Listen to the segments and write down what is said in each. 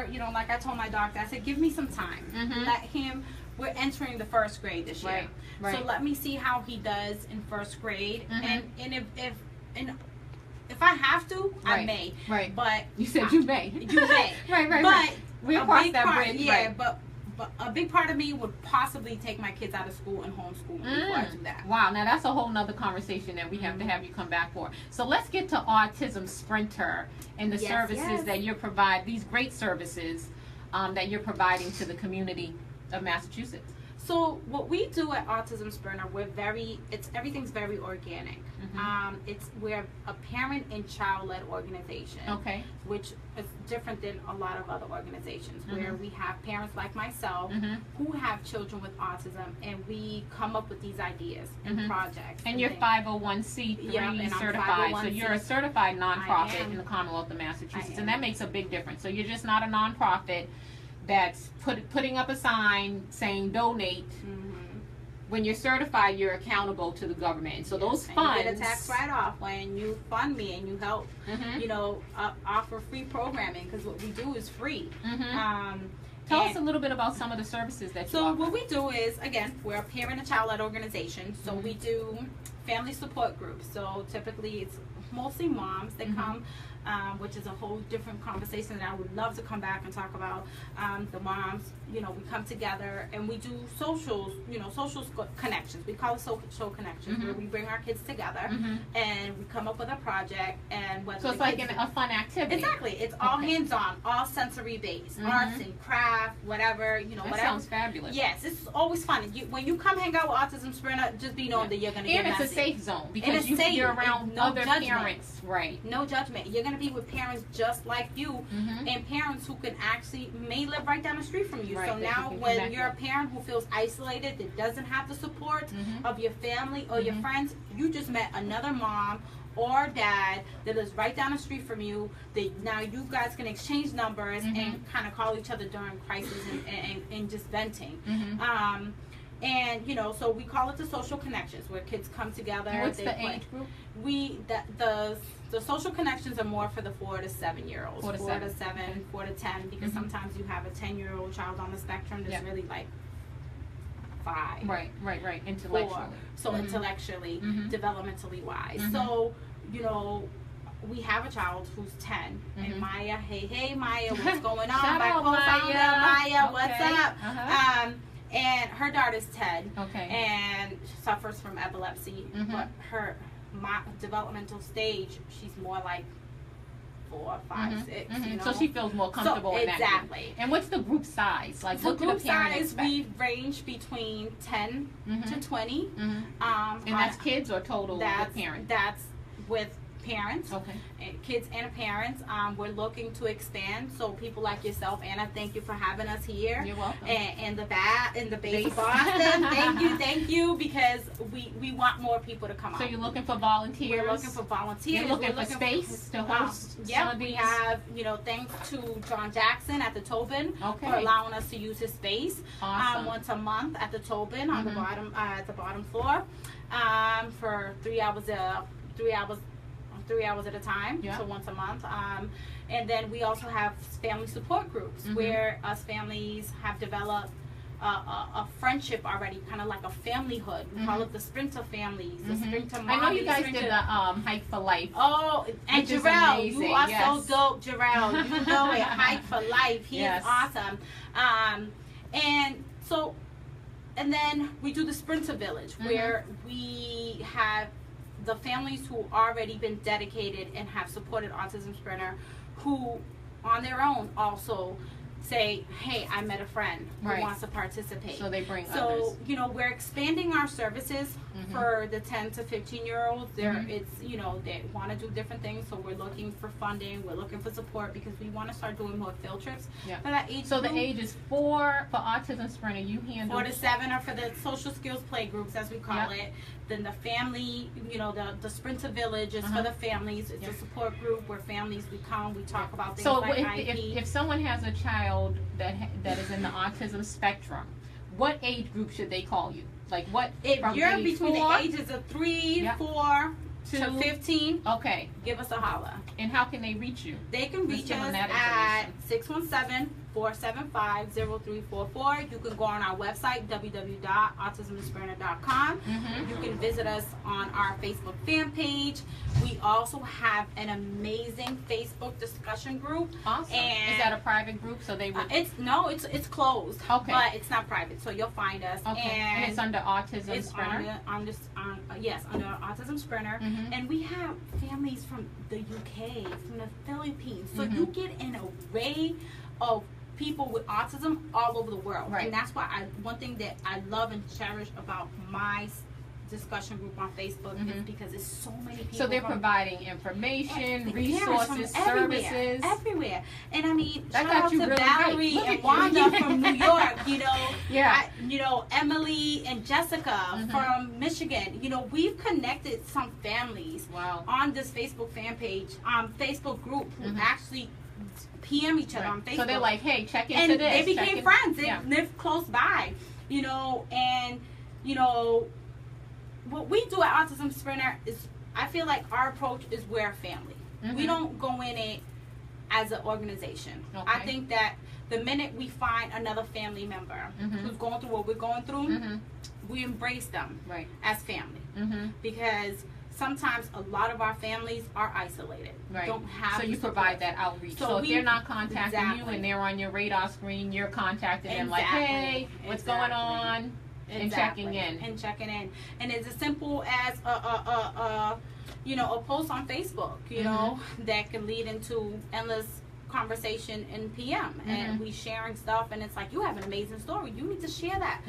her, you know, like I told my doctor, I said, give me some time. Let him, we're entering the first grade this year. Right. So let me see how he does in first grade. And if I have to, I may. Right. But you said you may. You may. Right. But we'll cross that bridge. Yeah, but a big part of me would possibly take my kids out of school and homeschool before I do that. Wow, now that's a whole nother conversation that we have to have you come back for. So let's get to Autism Sprinter and the services that you provide, these great services that you're providing to the community of Massachusetts. So what we do at Autism Sprinter, everything's very organic. We're a parent and child-led organization. Okay. Which is different than a lot of other organizations where we have parents like myself who have children with autism, and we come up with these ideas and projects. And you're 501c3 certified, so you're a certified nonprofit in the Commonwealth of Massachusetts, and that makes a big difference. So you're just not a nonprofit that's putting up a sign saying donate. When you're certified, you're accountable to the government. And so those funds, you get a tax write-off when you fund me and you help, you know, offer free programming, because what we do is free. Tell us a little bit about some of the services that you offer. What we do is, again, we're a parent and child-led organization. So we do family support groups. So typically it's mostly moms that come, which is a whole different conversation that I would love to come back and talk about. The moms, you know, we come together and we do socials, you know, social connections. We call it social connections, where we bring our kids together and we come up with a project. And so it's like a fun activity. Exactly. It's all hands-on, all sensory-based, arts and craft, whatever, you know, whatever. Sounds fabulous. Yes, it's always fun. When you come hang out with Autism Sprinter, just be known that you're going to get messy. And it's a safe zone because you're around other parents. Right. No judgment. You're going to be with parents just like you, and parents who can actually may live right down the street from you. So now when you're a parent who feels isolated, that doesn't have the support of your family or your friends, you just met another mom or dad that lives right down the street from you, that now you guys can exchange numbers and kind of call each other during crisis and just venting. And you know, so we call it the social connections, where kids come together. And what's the age group? The social connections are more for the 4 to 7 year olds. 4 to 7, 4 to 10, because sometimes you have a 10-year-old child on the spectrum that's really like 5. Right. Intellectually. 4. So intellectually, developmentally wise. So, you know, we have a child who's 10, and Maya, hey Maya, what's going on? Shout out, Maya, what's up? And her daughter's 10, okay, and suffers from epilepsy, but her developmental stage, she's more like 4, 5, 6. You know? So she feels more comfortable in that. Exactly. And what's the group size? Like, the what group do the parent size, expect? we range between 10 to 20. And that's kids or total with parents? That's with parents, okay, kids and parents. We're looking to expand, so people like yourself, Anna, thank you for having us here. You're welcome. And the base of Boston, thank you, because we want more people to come out. So you're looking for volunteers? We're looking for volunteers. You're looking for space to host some of these? We have, you know, thanks to John Jackson at the Tobin for allowing us to use his space. Awesome. Once a month at the Tobin on the bottom at the bottom floor, for 3 hours at a time, so once a month. And then we also have family support groups where us families have developed a friendship already, kind of like a familyhood. We call it the Sprinter families, the Sprinter mommy. I know you guys did the Hike for Life. Oh, and Jarrell, you are so dope, Jarrell. You know it, Hike for Life. He is awesome. And so, and then we do the Sprinter Village, where we have the families who already been dedicated and have supported Autism Sprinter, who on their own also say, hey, I met a friend who wants to participate. So they bring others. So, you know, we're expanding our services for the 10 to 15-year-olds. It's, you know, they want to do different things, so we're looking for funding, we're looking for support, because we want to start doing more field trips for that age group. The age is 4 for Autism Sprinter. You handle 4 to 7 are for the social skills play groups, as we call it. Then the family, you know, the Sprinter Village is for the families. It's a support group where families, we come, we talk about things like IP. If someone has a child that is in the autism spectrum, what age group should they call you? Like what? If you're between the ages of 3, 4, to 15. Okay. Give us a holler. And how can they reach you? They can reach us at 617-475-0344. You can go on our website, www.autismspectrum.com. You can visit us on our Facebook fan page. We also have an amazing Facebook discussion group. Awesome. And is that a private group? So they would. It's closed. Okay. But it's not private, so you'll find us. Okay. And it's under Autism Spectrum. Yes, under Autism Spectrum. And we have families from the UK, from the Philippines. So you get an array of people with autism all over the world. Right. And that's why one thing that I love and cherish about my discussion group on Facebook is because it's so many people. So they're providing information, resources, services. Everywhere. And I mean, that shout out to really Valerie and Wanda from New York, Emily and Jessica from Michigan. We've connected some families on this Facebook fan page, Facebook group who actually PM each other on Facebook. So they're like, hey, check into this. And they became friends. They live close by, and what we do at Autism Spectrum is, I feel like our approach is we're a family. We don't go in it as an organization. Okay. I think that the minute we find another family member who's going through what we're going through, we embrace them as family. Because sometimes a lot of our families are isolated. Don't have. So you provide that outreach. So if they're not contacting you and they're on your radar scring, you're contacting them like, hey, what's going on? And checking in. And it's as simple as a post on Facebook, that can lead into endless conversation in PM. And we sharing stuff, and it's like, you have an amazing story. You need to share that.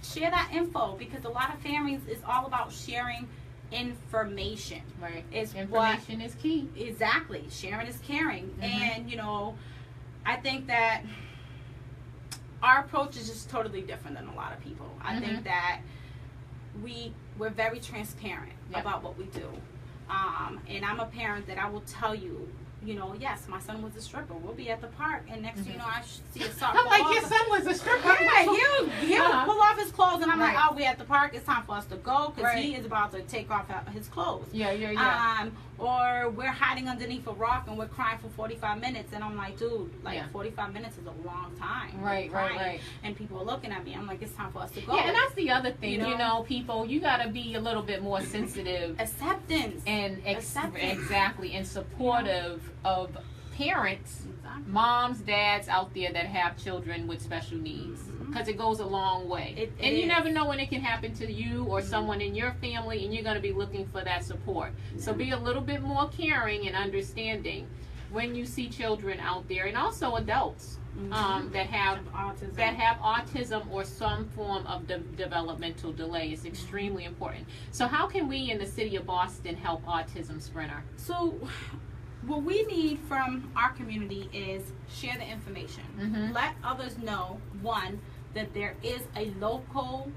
Share that info, because a lot of families is all about sharing information. Information is key. Exactly. Sharing is caring. And, I think that our approach is just totally different than a lot of people. I think that we're very transparent about what we do. And I'm a parent that I will tell you, yes, my son was a stripper. We'll be at the park, and next thing you know, I see a sock. I'm like, your son was a stripper? He'll pull off his clothes, and I'm like, oh, we're at the park. It's time for us to go, because he is about to take off his clothes. Or we're hiding underneath a rock, and we're crying for 45 minutes, and I'm like, dude, 45 minutes is a long time. Right. And people are looking at me. I'm like, it's time for us to go. Yeah, and that's the other thing. People, you got to be a little bit more sensitive. Acceptance. And exactly, and supportive of parents, moms, dads out there that have children with special needs, because it goes a long way. And you never know when it can happen to you or someone in your family, and you're going to be looking for that support. So be a little bit more caring and understanding when you see children out there, and also adults that have autism or some form of developmental delay. Is extremely important. So how can we in the city of Boston help Autism Spectrum? So what we need from our community is share the information. Let others know, one, that there is a local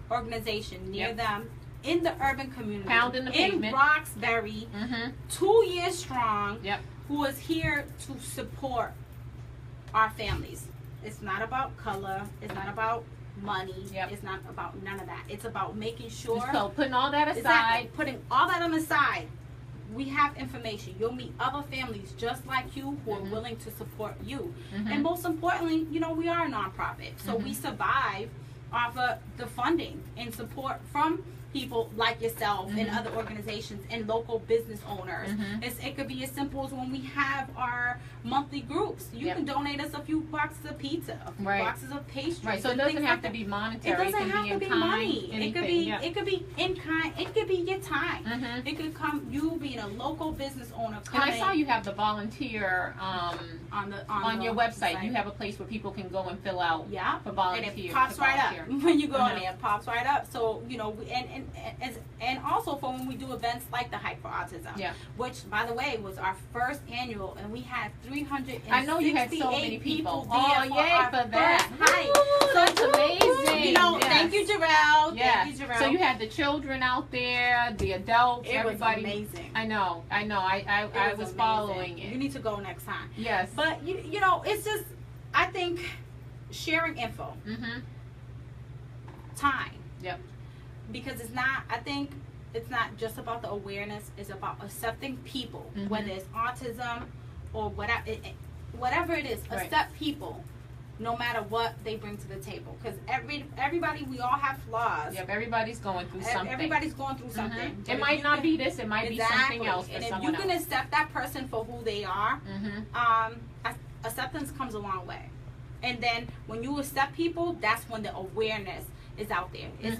organization near them in the urban community, Pounding the pavement. in Roxbury, 2 years strong, who is here to support our families. It's not about color. It's not about money. It's not about none of that. It's about making sure. So putting all that aside. Putting all that on the side. We have information. You'll meet other families just like you who are willing to support you. And most importantly, we are a nonprofit. So we survive off of the funding and support from people like yourself and other organizations and local business owners. It could be as simple as when we have our monthly groups. You can donate us a few boxes of pizza, a few boxes of pastries. So it doesn't have to be monetary. It doesn't have to be money. Anything. It could be in kind. It could be your time. It could come you being a local business owner. And I saw you have the volunteer on your website. You have a place where people can go and fill out for volunteers. And it pops right up when you go in there. It pops right up. So and also for when we do events like the Hike for Autism, which by the way was our first annual, and we had 368 I know you had so many people. Oh, yay for that! So that's amazing. Thank you, Jarrell. Thank you, Jarrell. So you had the children out there, the adults, everybody. Was amazing. I know. I was following it. You need to go next time. Yes. But it's just, I think sharing info, time. Yep. Because it's not, I think it's not just about the awareness. It's about accepting people, whether it's autism or whatever it is. Right. Accept people, no matter what they bring to the table. Because everybody, we all have flaws. Yep, everybody's going through something. Everybody's going through something. It might not be this. It might be something else for and if someone you can else. accept that person for who they are, acceptance comes a long way. And then when you accept people, that's when the awareness is out there. It's,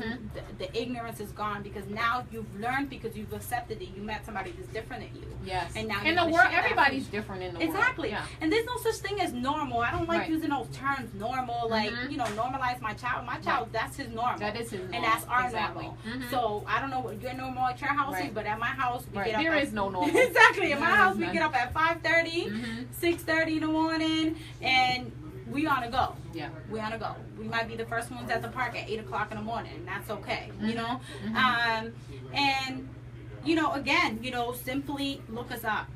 the ignorance is gone, because now you've learned, because you've accepted it. You met somebody that's different than you. Yes. And now in the world, everybody's different in the world. Exactly. Yeah. And there's no such thing as normal. I don't like using those terms, normal, like, you know, normalize my child. My child, that's his normal. That is his normal. And that's our normal. So I don't know what your normal at your house is, but at my house, we get up there is no normal. Exactly. At my house, we get up at 5:30, 6:30 in the morning, and we on to go. Yeah. We on to go. We might be the first ones at the park at 8 o'clock in the morning, and that's okay. You know? And, you know, again, you know, simply look us up.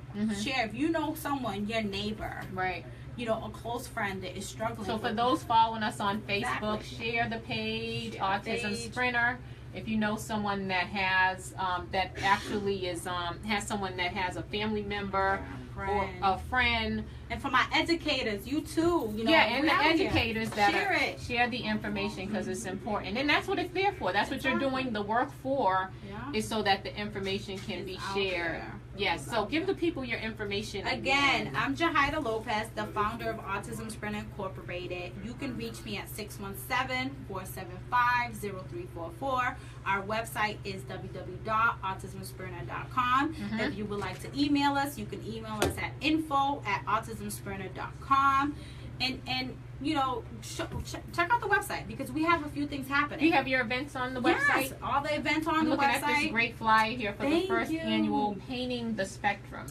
Share. If you know someone, your neighbor. Right. You know, a close friend that is struggling. So for those following us on Facebook, share the page, Autism Sprinter. If you know someone that has, that actually is, has someone that has a family member or a friend. And for my educators, you too. You know, yeah, and the educators that share the information, because it's important. And that's what it's there for. That's what you're doing the work for, is so that the information can be shared. Yes, so give the people your information. Again, I'm Yahaira Lopez, the founder of Autism Spectrum Incorporated. You can reach me at 617-475-0344. Our website is www.autismsprinter.com. If you would like to email us, you can email us at info@autismsprinter.com. And you know, check out the website, because we have a few things happening. You have your events on the website? Yes, all the events on the website. Looking at this great flyer here for the first annual Painting the Spectrum.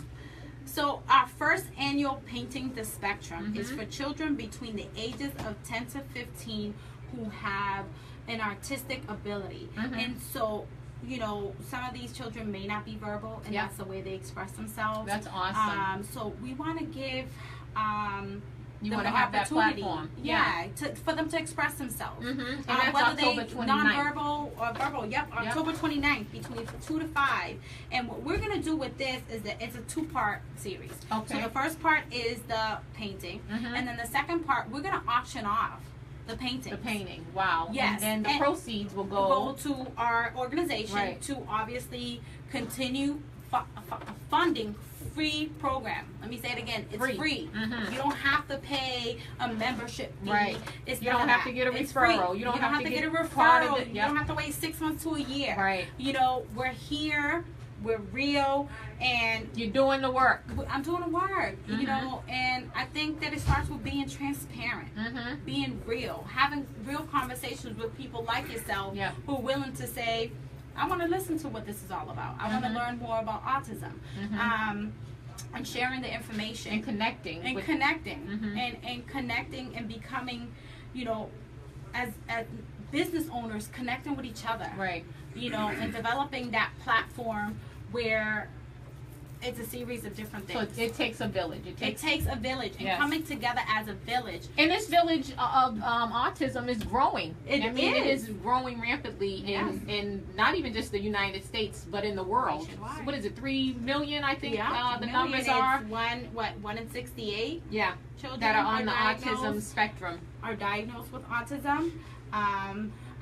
So our first annual Painting the Spectrum is for children between the ages of 10 to 15 who have an artistic ability. And so, you know, some of these children may not be verbal, and that's the way they express themselves. That's awesome. So we want to give you want to have that platform, for them to express themselves. And that's whether October they 29th. Non-verbal or verbal. October 29th, between 2 to 5. And what we're going to do with this is that it's a 2-part series. So the first part is the painting, and then the second part, we're going to auction off the painting. The painting, wow. Yes. And then the proceeds will go to our organization to obviously continue funding free program. Let me say it again. It's free. You don't have to pay a membership fee. It's you don't have to get a referral. You don't have to get a referral. You don't have to wait 6 months to a year. Right. You know, we're here. We're real, and you're doing the work. I'm doing the work. You know, and I think that it starts with being transparent, being real, having real conversations with people like yourself who are willing to say, I want to listen to what this is all about. I want to learn more about autism. And sharing the information. And connecting. And connecting. And connecting and becoming, you know, as business owners, connecting with each other. Right. You know, and developing that platform where it's a series of different things. So it takes a village. It takes a village, and coming together as a village. And this village of autism is growing. It is growing rapidly in not even just the United States, but in the world. What is it? 3 million, I think. The numbers are 1 in 68. Yeah, children that are on the autism spectrum are diagnosed with autism.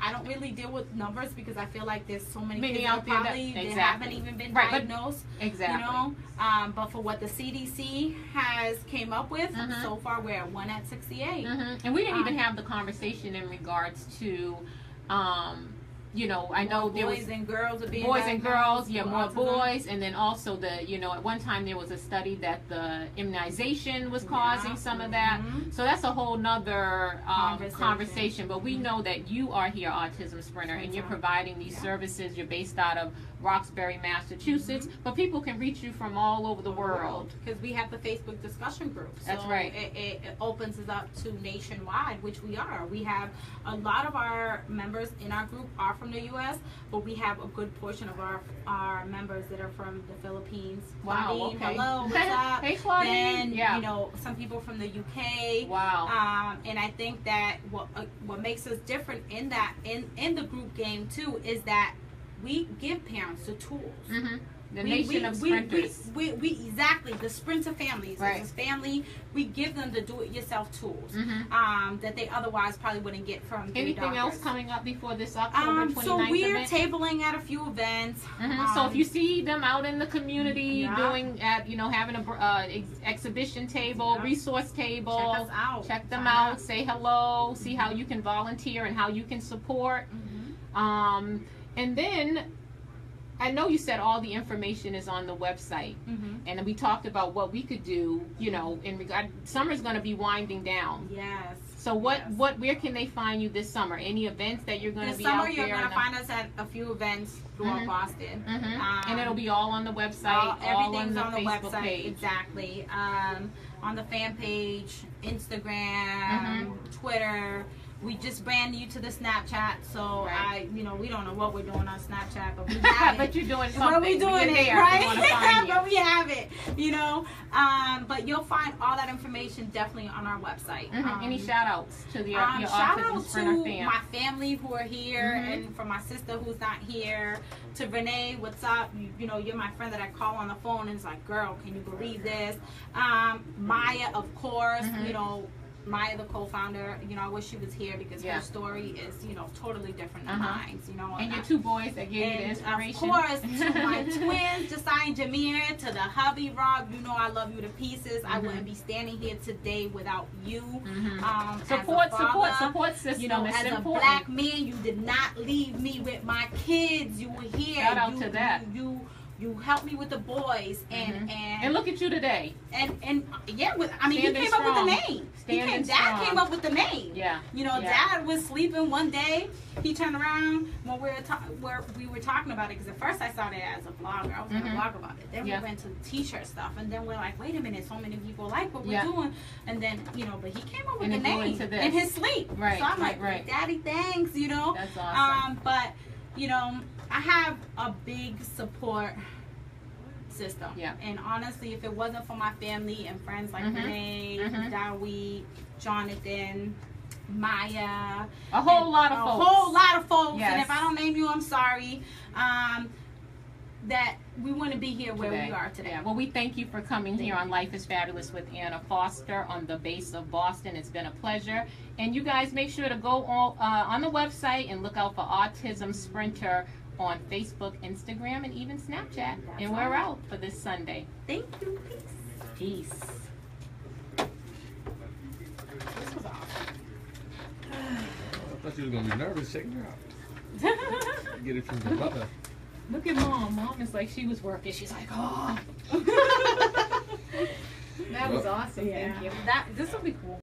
I don't really deal with numbers, because I feel like there's so many kids out there probably that haven't even been diagnosed. Exactly. You know, but for what the CDC has came up with, so far we're at 1 at 68. And we didn't even have the conversation in regards to, you know, I know there was boys and girls are being boys and girls, more boys, and then also the, you know, at one time there was a study that the immunization was causing some of that. So that's a whole nother conversation. But we know that you are here, Autism Sprinter, and you're providing these services. You're based out of Roxbury, Massachusetts, but people can reach you from all over the world. Because we have the Facebook discussion group. So that's right. It opens us up to nationwide, which we are. We have a lot of our members in our group are from the U.S., but we have a good portion of our members that are from the Philippines. Wow, Claudine, hello, what's up? Hey, Claudine. Then, you know, some people from the UK. Wow. And I think that what makes us different in that in the group game too is that we give parents the tools. The nation of sprinters. We exactly, the sprinter families. Right. As a family, we give them the do-it-yourself tools that they otherwise probably wouldn't get from Anything else coming up before this October 29th so we're event? Tabling at a few events. So if you see them out in the community doing, having a exhibition table, resource table, check us out. Check them out. Say hello. See how you can volunteer and how you can support. And then, I know you said all the information is on the website, and we talked about what we could do, in regard. Summer's going to be winding down. Yes. So where can they find you this summer? Any events that you're going to be out there? This summer, you're going to find us at a few events throughout Boston. And it'll be all on the website, everything's all on the Facebook website, page. exactly. On the fan page, Instagram, Twitter. We just brand new to the Snapchat, so we don't know what we're doing on Snapchat, but we have it. But you're doing something. But we're doing it, there, right? But we have it, But you'll find all that information definitely on our website. Any shout outs to your shout Autism out Sprinter to fam? my family who are here, and for my sister who's not here. To Renee, what's up? You're my friend that I call on the phone, and it's like, girl, can you believe this? Maya, of course, Maya, the co-founder, I wish she was here because her story is, totally different than mine, And your two boys that gave you the inspiration. Of course, to my twins, Josiah and Jameer, to the hubby, Rob, I love you to pieces. I wouldn't be standing here today without you. Support system. As a black man, you did not leave me with my kids. You were here. Shout out to that. You helped me with the boys, and look at you today. He came up with the name. Dad came up with the name. Yeah. Dad was sleeping one day. He turned around when we were talking about it, because at first I started as a blogger. I was going to blog about it. Then we went to t-shirt stuff, and then we're like, wait a minute, so many people like what we're doing. And then but he came up with the name in his sleep. Right. So I'm like, Daddy, thanks. That's awesome. But I have a big support system. Yeah. And honestly, if it wasn't for my family and friends like Renee, Dawi, Jonathan, Maya, a whole lot of folks. Yes. And if I don't name you, I'm sorry. That we wouldn't be here where we are today. Yeah. Well, we thank you for coming here on Life is Fabulous with Anna Foster on the base of Boston. It's been a pleasure. And you guys make sure to go on the website and look out for Autism Sprinter on Facebook, Instagram, and even Snapchat. And we're out for this Sunday. Thank you. Peace. This was awesome. I thought you were going to be nervous shaking her out. Get it from the mother. Look at Mom. Mom is like, she was working. She's like, oh. That was awesome. Thank you. This will be cool.